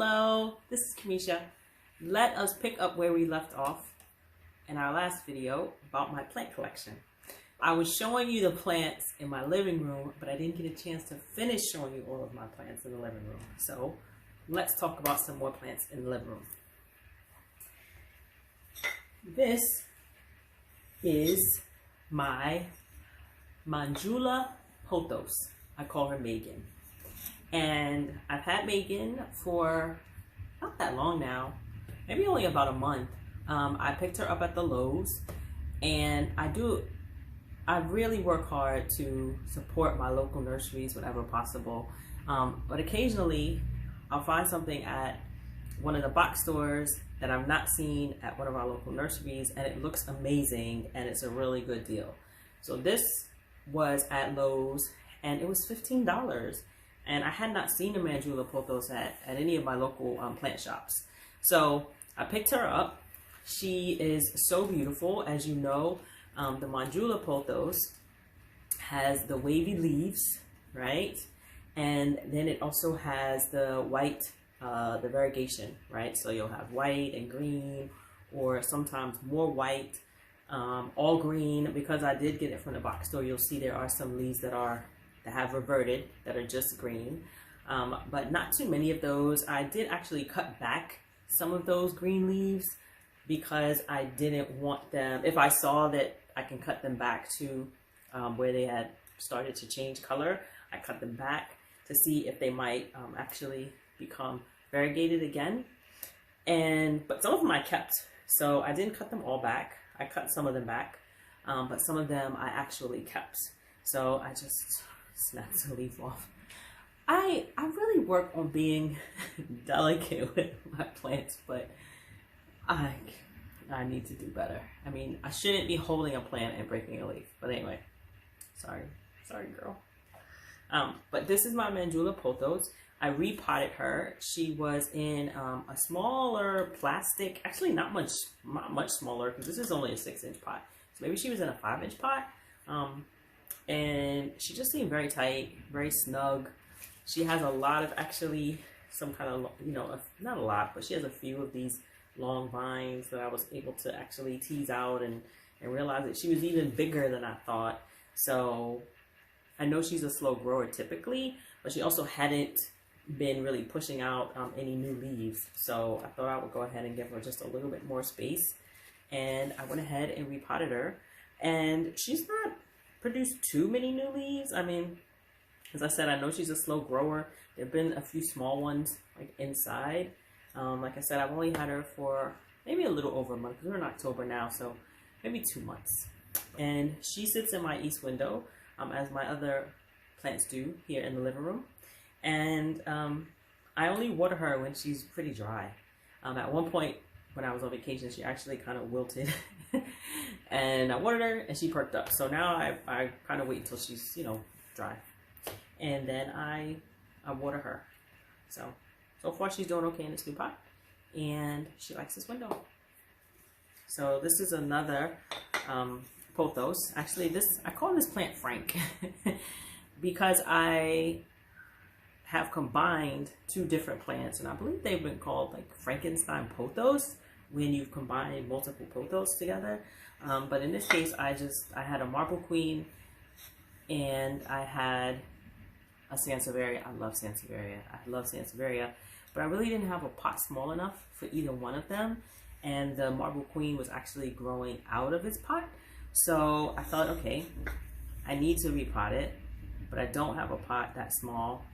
Hello, this is Kamisha. Let us pick up where we left off in our last video about my plant collection. I was showing you the plants in my living room, but I didn't get a chance to finish showing you all of my plants in the living room. So let's talk about some more plants in the living room. This is my Manjula POTHOS. I call her Megan. And I've had Megan for not that long now, maybe only about a month. I picked her up at the Lowe's, and I really work hard to support my local nurseries whenever possible. But occasionally I'll find something at one of the box stores that I've not seen at one of our local nurseries, and it looks amazing and it's a really good deal. So this was at Lowe's and it was $15. And I had not seen a Manjula POTHOS at any of my local plant shops. So I picked her up. She is so beautiful. As you know, the Manjula POTHOS has the wavy leaves, right? And then it also has the white, the variegation, right? So you'll have white and green, or sometimes more white, all green. Because I did get it from the box store, you'll see there are some leaves that have reverted, that are just green, but not too many of those. I did actually cut back some of those green leaves because I didn't want them, if I saw that I can cut them back to where they had started to change color, I cut them back to see if they might actually become variegated again. But some of them I kept, so I didn't cut them all back. I cut some of them back, but some of them I actually kept. So I just snapped the leaf off. I really work on being delicate with my plants, but I need to do better. I mean, I shouldn't be holding a plant and breaking a leaf. But anyway, sorry girl. But this is my Manjula POTHOS. I repotted her. She was in a smaller plastic, actually not much smaller, because this is only a 6-inch pot. So maybe she was in a 5-inch pot. And she just seemed very tight, very snug. She has a lot of, actually, some kind of, not a lot, but she has a few of these long vines that I was able to actually tease out and realize that she was even bigger than I thought. So I know she's a slow grower typically, but she also hadn't been really pushing out any new leaves. So I thought I would go ahead and give her just a little bit more space. And I went ahead and repotted her. And she's not produced too many new leaves. I mean, as I said, I know she's a slow grower. There have been a few small ones like inside. Like I said, I've only had her for maybe a little over a month, because we're in October now, so maybe 2 months. And she sits in my east window, as my other plants do here in the living room. And I only water her when she's pretty dry. At one point when I was on vacation, she actually kind of wilted. And I watered her and she perked up. So now I kind of wait until she's, dry. And then I water her. So far she's doing okay in this new pot. And she likes this window. So this is another POTHOS. Actually, I call this plant Frank because I have combined 2 different plants, and I believe they've been called like Frankenstein POTHOS when you've combined multiple POTHOS together. But in this case, I had a Marble Queen and I had a SANSAVERIA. I love SANSAVERIA, but I really didn't have a pot small enough for either one of them. And the Marble Queen was actually growing out of its pot. So I thought, okay, I need to repot it, but I don't have a pot that small.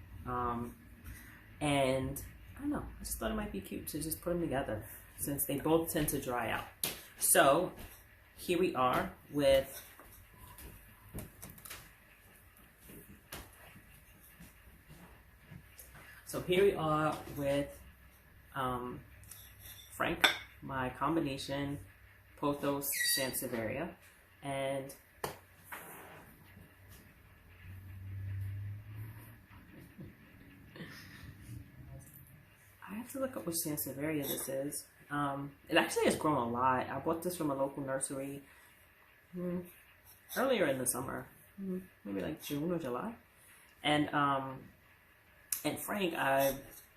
And I don't know, I just thought it might be cute to just put them together since they both tend to dry out. So here we are with Frank, my combination POTHOS SANSAVERIA, and I have to look up which SANSAVERIA this is. It actually has grown a lot. I bought this from a local nursery earlier in the summer, maybe like June or July. And Frank, I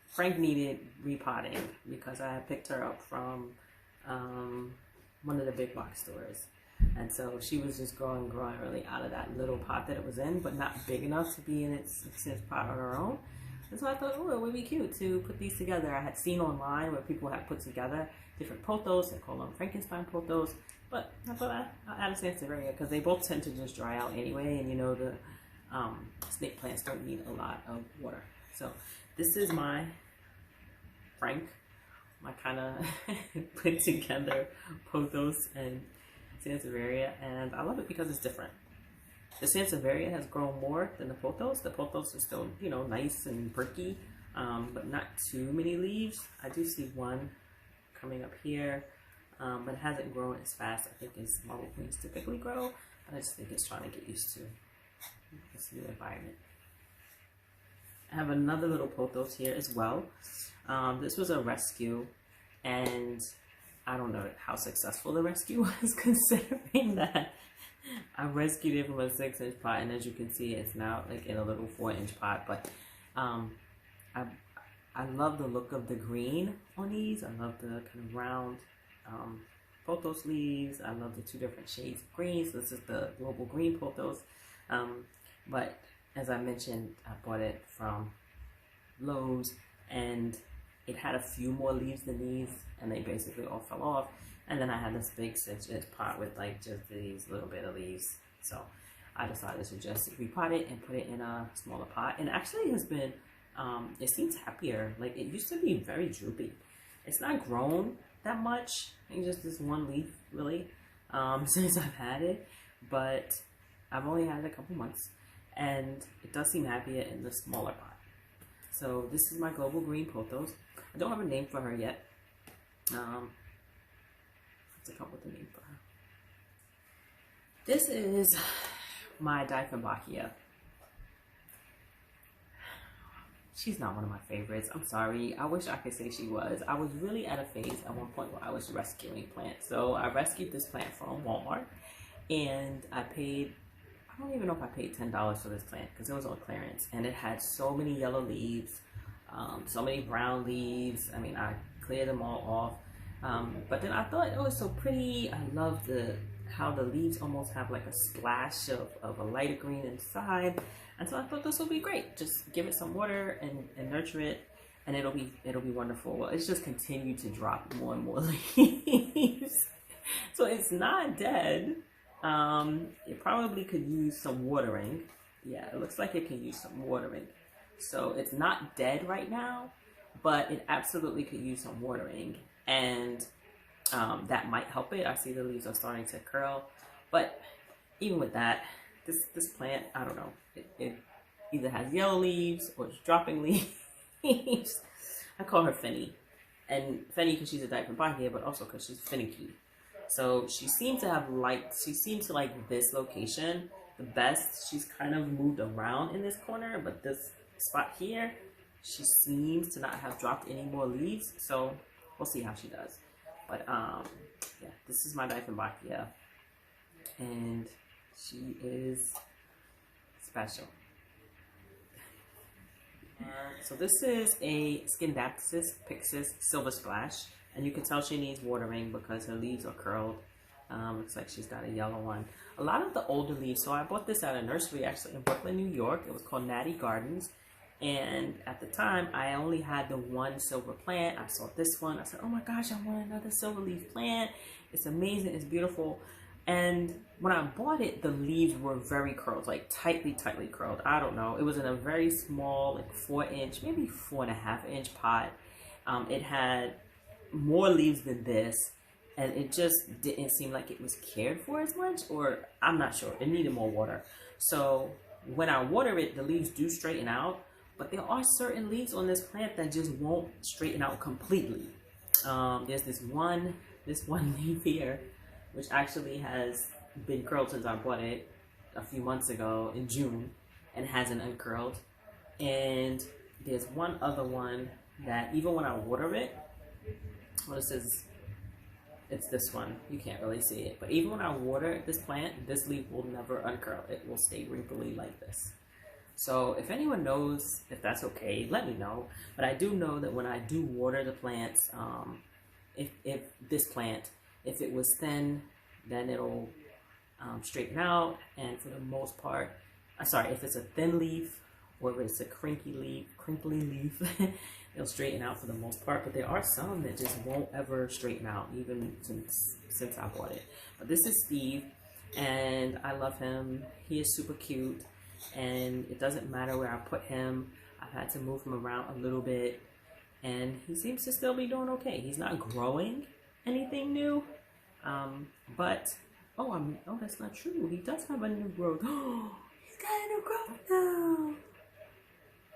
Frank needed repotting because I picked her up from one of the big box stores. And so she was just growing really out of that little pot that it was in, but not big enough to be in its 6-inch pot on her own. And so I thought, oh, it would be cute to put these together. I had seen online where people had put together different pothos. They call them Frankenstein pothos. But I thought I'll add a SANSAVERIA because they both tend to just dry out anyway. And you know, the snake plants don't need a lot of water. So this is my Frank, my kind of put together pothos and SANSAVERIA, and I love it because it's different. The SANSAVERIA has grown more than the pothos. The pothos are still, you know, nice and perky, but not too many leaves. I do see one coming up here, but it hasn't grown as fast, I think, as marble queens typically grow. But I just think it's trying to get used to this new environment. I have another little pothos here as well. This was a rescue, and I don't know how successful the rescue was, considering that I rescued it from a 6-inch pot, and as you can see, it's now like in a little 4-inch pot. But I love the look of the green on these. I love the kind of round pothos leaves. I love the 2 different shades of green. So this is the global green pothos. But as I mentioned, I bought it from Lowe's, and it had a few more leaves than these, and they basically all fell off. And then I had this big 6-inch pot with like just these little bit of leaves. So I decided to just repot it and put it in a smaller pot. And actually it has been, it seems happier. Like it used to be very droopy. It's not grown that much. I think just this one leaf really since I've had it. But I've only had it a couple months, and it does seem happier in the smaller pot. So this is my global green pothos. I don't have a name for her yet. I have to come up with a name for her. This is my DIEFFENBACHIA. She's not one of my favorites. I'm sorry. I wish I could say she was. I was really at a phase at one point where I was rescuing plants. So I rescued this plant from Walmart, and I paid, I don't even know if I paid $10 for this plant because it was on clearance, and it had so many yellow leaves, so many brown leaves. I mean, I cleared them all off. But then I thought, oh, it's so pretty. I love how the leaves almost have like a splash of a lighter green inside. And so I thought this would be great. Just give it some water and nurture it, and it'll be wonderful. Well, it's just continued to drop more and more leaves. So it's not dead. It probably could use some watering. Yeah, it looks like it can use some watering. So it's not dead right now, but it absolutely could use some watering, and that might help it. I see the leaves are starting to curl, but even with that, this plant, I don't know, it either has yellow leaves or it's dropping leaves. I call her FENNIE, and FENNIE because she's a DIEFFENBACHIA, but also because she's finicky. So she seems to like this location the best. She's kind of moved around in this corner, but this spot here, she seems to not have dropped any more leaves. So we'll see how she does. But yeah, this is my DIEFFENBACHIA, and she is special. So this is a SCINDAPSUS Pixis Silver Splash, and you can tell she needs watering because her leaves are curled. Looks like she's got a yellow one. A lot of the older leaves, so I bought this at a nursery actually in Brooklyn, New York. It was called Natty Gardens, and at the time I only had the one silver plant. I saw this one. I said, oh my gosh, I want another silver leaf plant. It's amazing, it's beautiful. And when I bought it, the leaves were very curled, like tightly curled. I don't know. It was in a very small, like 4-inch, maybe 4.5-inch pot. It had more leaves than this, and it just didn't seem like it was cared for as much, or I'm not sure. It needed more water. So when I water it, the leaves do straighten out, but there are certain leaves on this plant that just won't straighten out completely. There's this one leaf here, which actually has been curled since I bought it a few months ago in June and hasn't uncurled. And there's one other one that even when I water it, well, this is, it's this one, you can't really see it, but even when I water this plant, this leaf will never uncurl. It will stay wrinkly like this. So if anyone knows if that's okay, let me know. But I do know that when I do water the plants, if this plant, if it was thin, then it'll straighten out. And for the most part, sorry, if it's a thin leaf or if it's a crinkly leaf, it'll straighten out for the most part. But there are some that just won't ever straighten out, even since I bought it. But this is Steve, and I love him. He is super cute, and it doesn't matter where I put him. I've had to move him around a little bit, and he seems to still be doing okay. He's not growing anything new, but oh, that's not true. He does have a new growth. Oh, he's got a new growth now.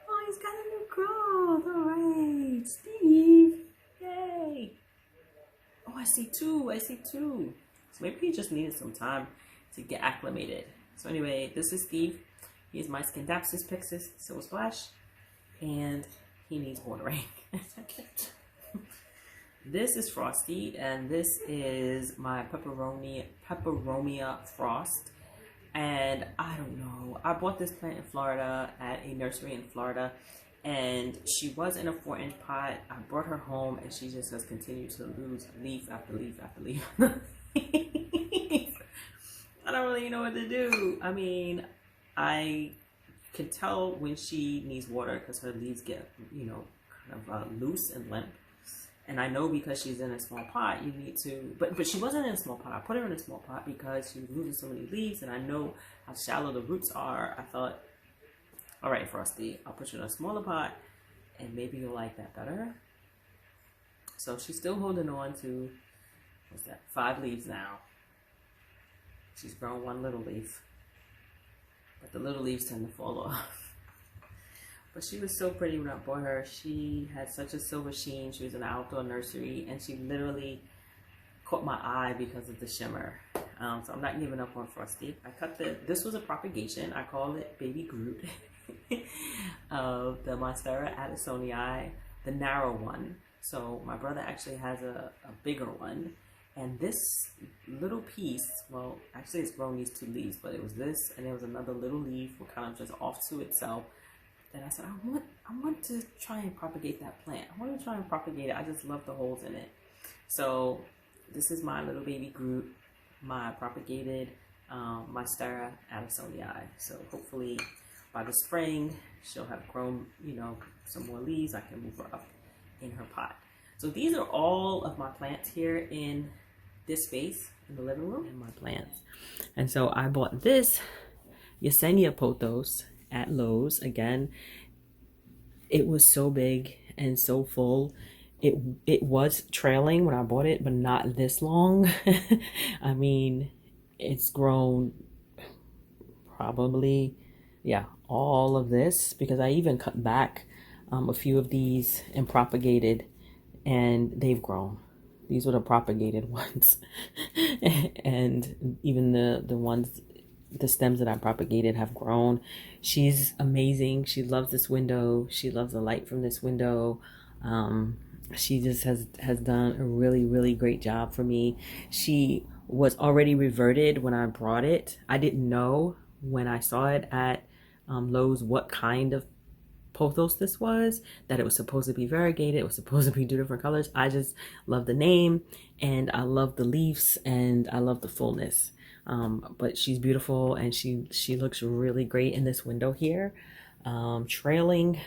Oh, he's got a new growth. All right, Steve. Yay. Oh, I see two. So maybe he just needed some time to get acclimated. So anyway, this is Steve. He is my SCINDAPSUS Pixis Silver Splash, and he needs watering. This is Frostie, and this is my Peperomia Frost. And I don't know, I bought this plant in Florida at a nursery in Florida, and she was in a 4-inch pot. I brought her home, and she just has continued to lose leaf after leaf after leaf. I don't really know what to do. I mean, I can tell when she needs water because her leaves get, you know, kind of loose and limp. And I know because she's in a small pot, you need to, but she wasn't in a small pot. I put her in a small pot because she was losing so many leaves, and I know how shallow the roots are. I thought, all right, Frostie, I'll put you in a smaller pot, and maybe you'll like that better. So she's still holding on to, what's that, 5 leaves now. She's grown 1 little leaf, but the little leaves tend to fall off. But she was so pretty when I bought her. She had such a silver sheen. She was in an outdoor nursery, and she literally caught my eye because of the shimmer. So I'm not giving up on Frostie. I cut this was a propagation. I call it Baby Groot of the Monstera Addisonii, the narrow one. So my brother actually has a bigger one. And this little piece, well, actually it's grown these 2 leaves, but it was this, and there was another little leaf kind of just off to itself. And I said, I want to try and propagate that plant. I want to try and propagate it. I just love the holes in it. So this is my little baby Groot, my propagated Monstera Addisonii. So hopefully by the spring, she'll have grown, you know, some more leaves. I can move her up in her pot. So these are all of my plants here in this space in the living room. And my plants. And so I bought this Yesenia pothos at Lowe's. Again, it was so big and so full. It was trailing when I bought it, but not this long. I mean, it's grown probably, yeah, all of this, because I even cut back a few of these and propagated, and they've grown. These were the propagated ones. And even the ones, the stems that I propagated have grown. She's amazing. She loves this window. She loves the light from this window. She just has done a really, really great job for me. She was already reverted when I brought it. I didn't know when I saw it at Lowe's what kind of pothos this was, that it was supposed to be variegated, it was supposed to be 2 different colors. I just love the name, and I love the leaves, and I love the fullness. But she's beautiful, and she looks really great in this window here, trailing.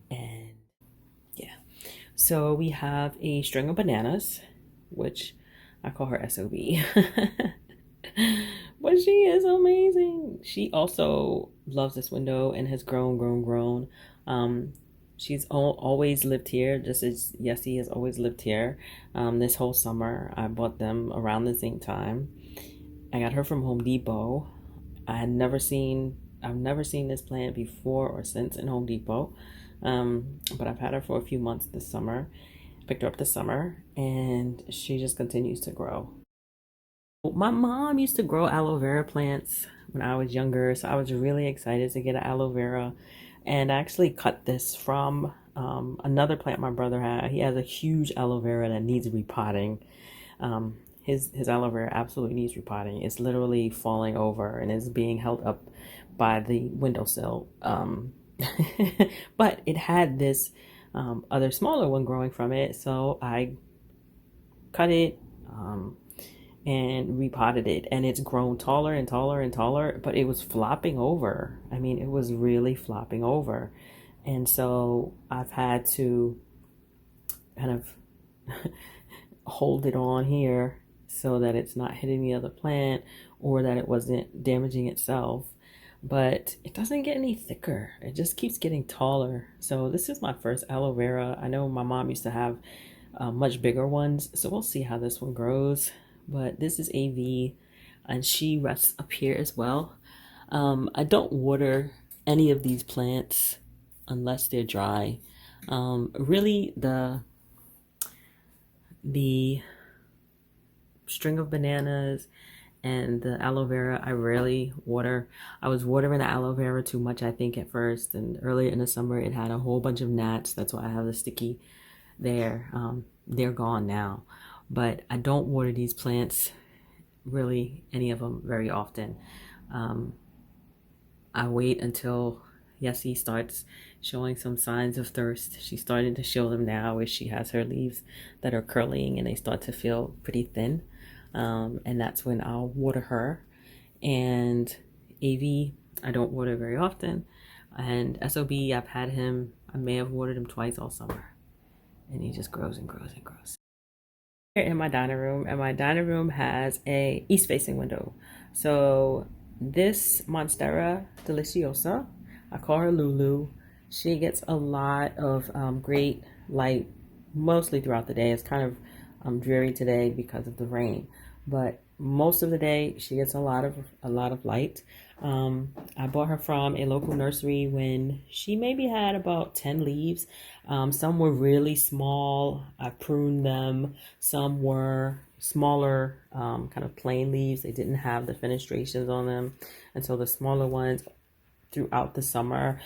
And yeah, so we have a string of bananas, which I call her SOB. But she is amazing. She also loves this window and has grown. She's always lived here, just as Yessie has always lived here. This whole summer, I bought them around the same time. I got her from Home Depot. I've never seen this plant before or since in Home Depot. But I've had her for a few months this summer. Picked her up this summer, and she just continues to grow. My mom used to grow aloe vera plants when I was younger, so I was really excited to get an aloe vera. And I actually cut this from another plant my brother had. He has a huge aloe vera that needs repotting. his aloe vera absolutely needs repotting. It's literally falling over and is being held up by the windowsill. But it had this other smaller one growing from it, so I cut it and repotted it, and it's grown taller and taller and taller, but it was flopping over. I mean, it was really flopping over. And so I've had to kind of hold it on here so that it's not hitting the other plant or that it wasn't damaging itself. But it doesn't get any thicker. It just keeps getting taller. So this is my first aloe vera. I know my mom used to have much bigger ones, so we'll see how this one grows. But this is AV, and she rests up here as well. I don't water any of these plants unless they're dry. Really, the string of bananas and the aloe vera, I rarely water. I was watering the aloe vera too much, I think, at first, and earlier in the summer it had a whole bunch of gnats. That's why I have the sticky there. They're gone now, but I don't water these plants, really any of them, very often. I wait until Yessie starts showing some signs of thirst. She's starting to show them now, where she has her leaves that are curling and they start to feel pretty thin. And that's when I'll water her. And AV, I don't water very often. And SOB, I've had him, I may have watered him twice all summer. And he just grows and grows and grows. Here in my dining room, and my dining room has a east-facing window. So this Monstera Deliciosa, I call her LOULOU. She gets a lot of great light, mostly throughout the day. It's kind of dreary today because of the rain, but most of the day she gets a lot of light. I bought her from a local nursery when she maybe had about 10 leaves. Some were really small. I pruned them. Some were smaller, kind of plain leaves. They didn't have the fenestrations on them. And so the smaller ones, throughout the summer,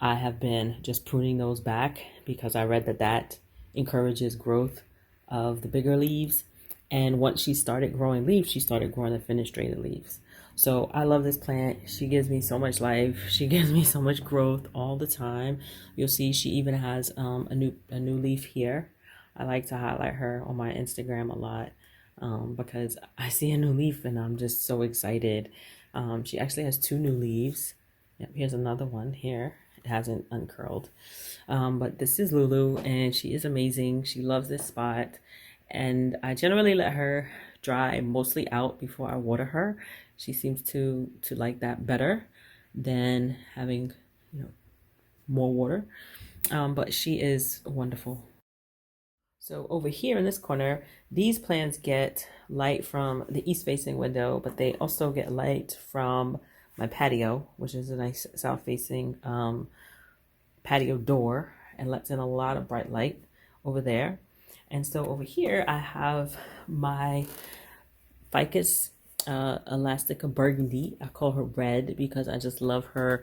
I have been just pruning those back because I read that that encourages growth of the bigger leaves. And once she started growing leaves, she started growing the fenestrated leaves. So I love this plant. She gives me so much life. She gives me so much growth all the time. You'll see she even has a new leaf here. I like to highlight her on my Instagram a lot because I see a new leaf and I'm just so excited. She actually has 2 new leaves. Yep, here's another one here. It hasn't uncurled. But this is LOULOU, and she is amazing. She loves this spot. And I generally let her dry mostly out before I water her. She seems to like that better than having, more water. But she is wonderful. So over here in this corner, these plants get light from the east-facing window, but they also get light from my patio, which is a nice south-facing patio door, and lets in a lot of bright light over there. And so over here, I have my FICUS ELASTICA burgundy. I call her red because I just love her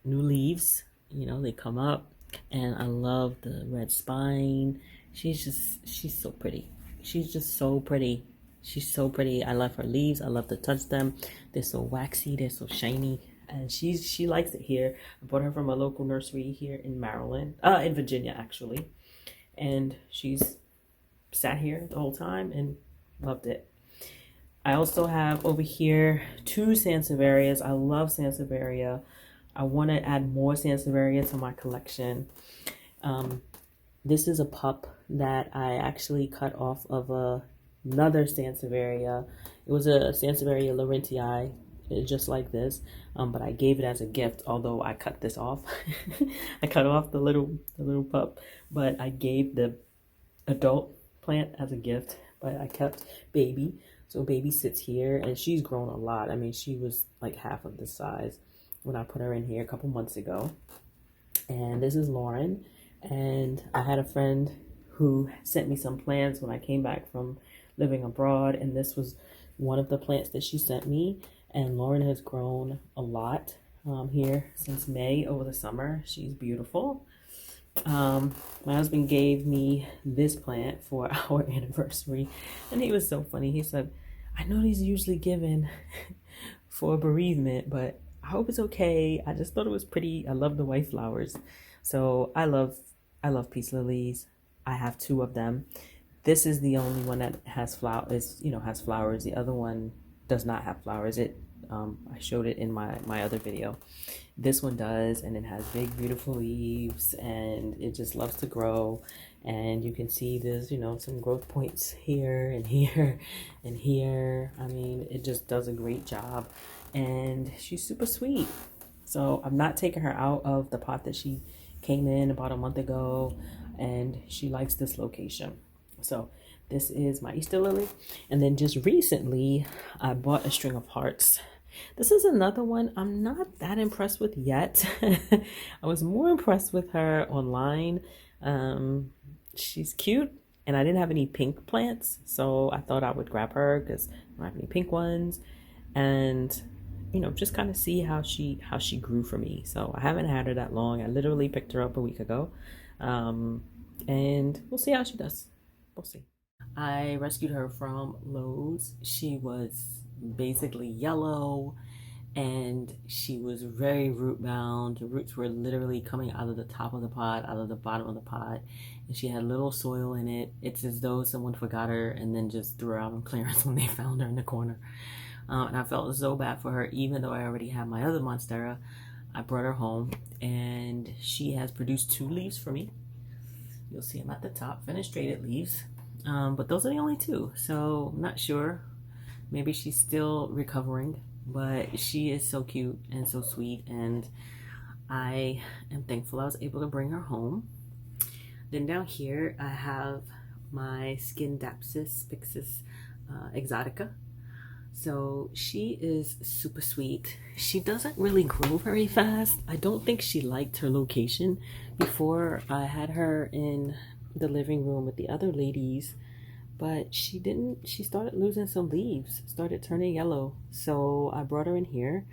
new leaves. They come up, and I love the red spine. She's so pretty. She's just so pretty. She's so pretty. I love her leaves. I love to touch them. They're so waxy. They're so shiny. And she likes it here. I bought her from a local nursery here in Maryland, in Virginia actually. And she's sat here the whole time and loved it. I also have over here 2 Sanseverias. I love Sansaveria. I want to add more Sansaveria to my collection. This is a pup that I actually cut off of another Sansaveria. It was a Sansaveria LAURENTII, just like this, but I gave it as a gift, although I cut this off. I cut off the little pup, but I gave the adult plant as a gift, but I kept baby. So baby sits here, and she's grown a lot. I mean, she was like half of this size when I put her in here a couple months ago. And this is Lauren, and I had a friend who sent me some plants when I came back from living abroad, and this was one of the plants that she sent me. And Lauren has grown a lot here since May over the summer. She's beautiful. My husband gave me this plant for our anniversary, and he was so funny. He said, I know these are usually given for bereavement, but I hope it's okay. I just thought it was pretty. I love the white flowers. So I love peace lilies. I have two of them. This is the only one that has flowers, has flowers. The other one does not have flowers. I showed it in my other video. This one does, and it has big, beautiful leaves, and it just loves to grow. And you can see there's, some growth points here and here and here. I mean, it just does a great job, and she's super sweet. So I'm not taking her out of the pot that she came in about a month ago, and she likes this location. So this is my Easter lily. And then just recently, I bought a string of hearts. This is another one I'm not that impressed with yet. I was more impressed with her online. She's cute, and I didn't have any pink plants, so I thought I would grab her because I don't have any pink ones, and just kind of see how she grew for me. So I haven't had her that long. I literally picked her up a week ago, and we'll see how she does. We'll see. I rescued her from Lowe's. She was basically yellow, and she was very root bound. The roots were literally coming out of the top of the pot, out of the bottom of the pot, and she had little soil in it. It's as though someone forgot her and then just threw her out on clearance when they found her in the corner. And I felt so bad for her, even though I already had my other Monstera. I brought her home, and she has produced 2 leaves for me. You'll see them at the top, fenestrated leaves. But those are the only 2, so I'm not sure. Maybe she's still recovering, but she is so cute and so sweet, and I am thankful I was able to bring her home. Then down here, I have my SCINDAPSUS FICUS EXOTICA. So she is super sweet. She doesn't really grow very fast. I don't think she liked her location. Before, I had her in the living room with the other ladies, but she didn't. She started losing some leaves, started turning yellow. So I brought her in here.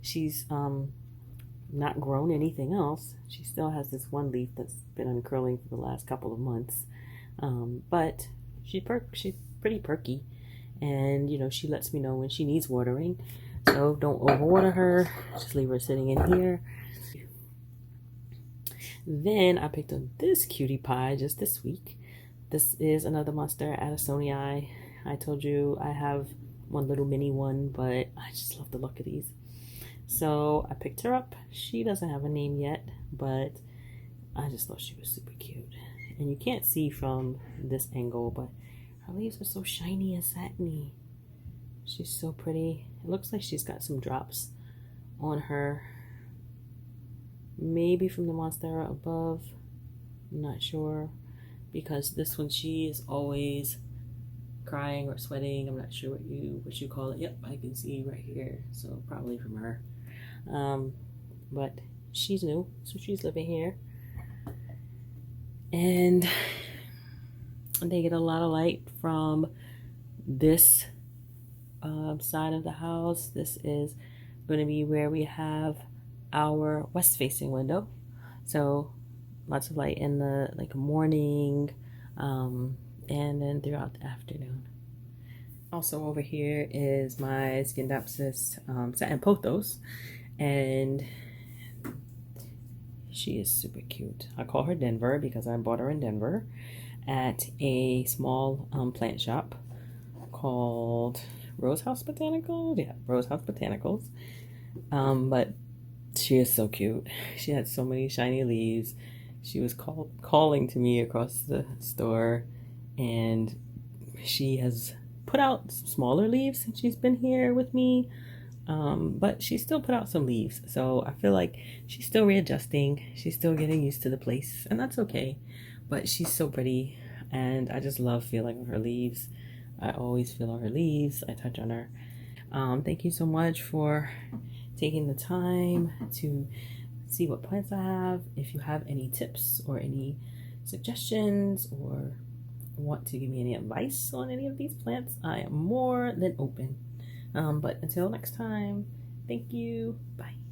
She's not grown anything else. She still has this one leaf that's been uncurling for the last couple of months, but she's pretty perky, and she lets me know when she needs watering. So don't overwater her, just leave her sitting in here. Then I picked up this cutie pie just this week. This is another Monstera Addisonii. I told you I have one little mini one, but I just love the look of these. So I picked her up. She doesn't have a name yet, but I just thought she was super cute. And you can't see from this angle, but her leaves are so shiny and satiny. She's so pretty. It looks like she's got some drops on her. Maybe from the Monstera above. I'm not sure. Because this one, she is always crying or sweating. I'm not sure what you call it. Yep, I can see right here. So probably from her. But she's new, so she's living here. And they get a lot of light from this side of the house. This is going to be where we have our west facing window, so lots of light in the morning, and then throughout the afternoon. Also over here is my SCINDAPSUS satin POTHOS, and she is super cute. I call her Denver because I bought her in Denver at a small plant shop called Rose House Botanicals. Yeah, Rose House Botanicals. But she is so cute. She had so many shiny leaves. She was calling to me across the store, and she has put out smaller leaves since she's been here with me, but she still put out some leaves, so I feel like she's still readjusting. She's still getting used to the place, and that's okay. But she's so pretty, and I just love feeling on her leaves. I always feel on her leaves. I touch on her. Thank you so much for taking the time to see what plants I have. If you have any tips or any suggestions or want to give me any advice on any of these plants, I am more than open. But until next time, thank you. Bye.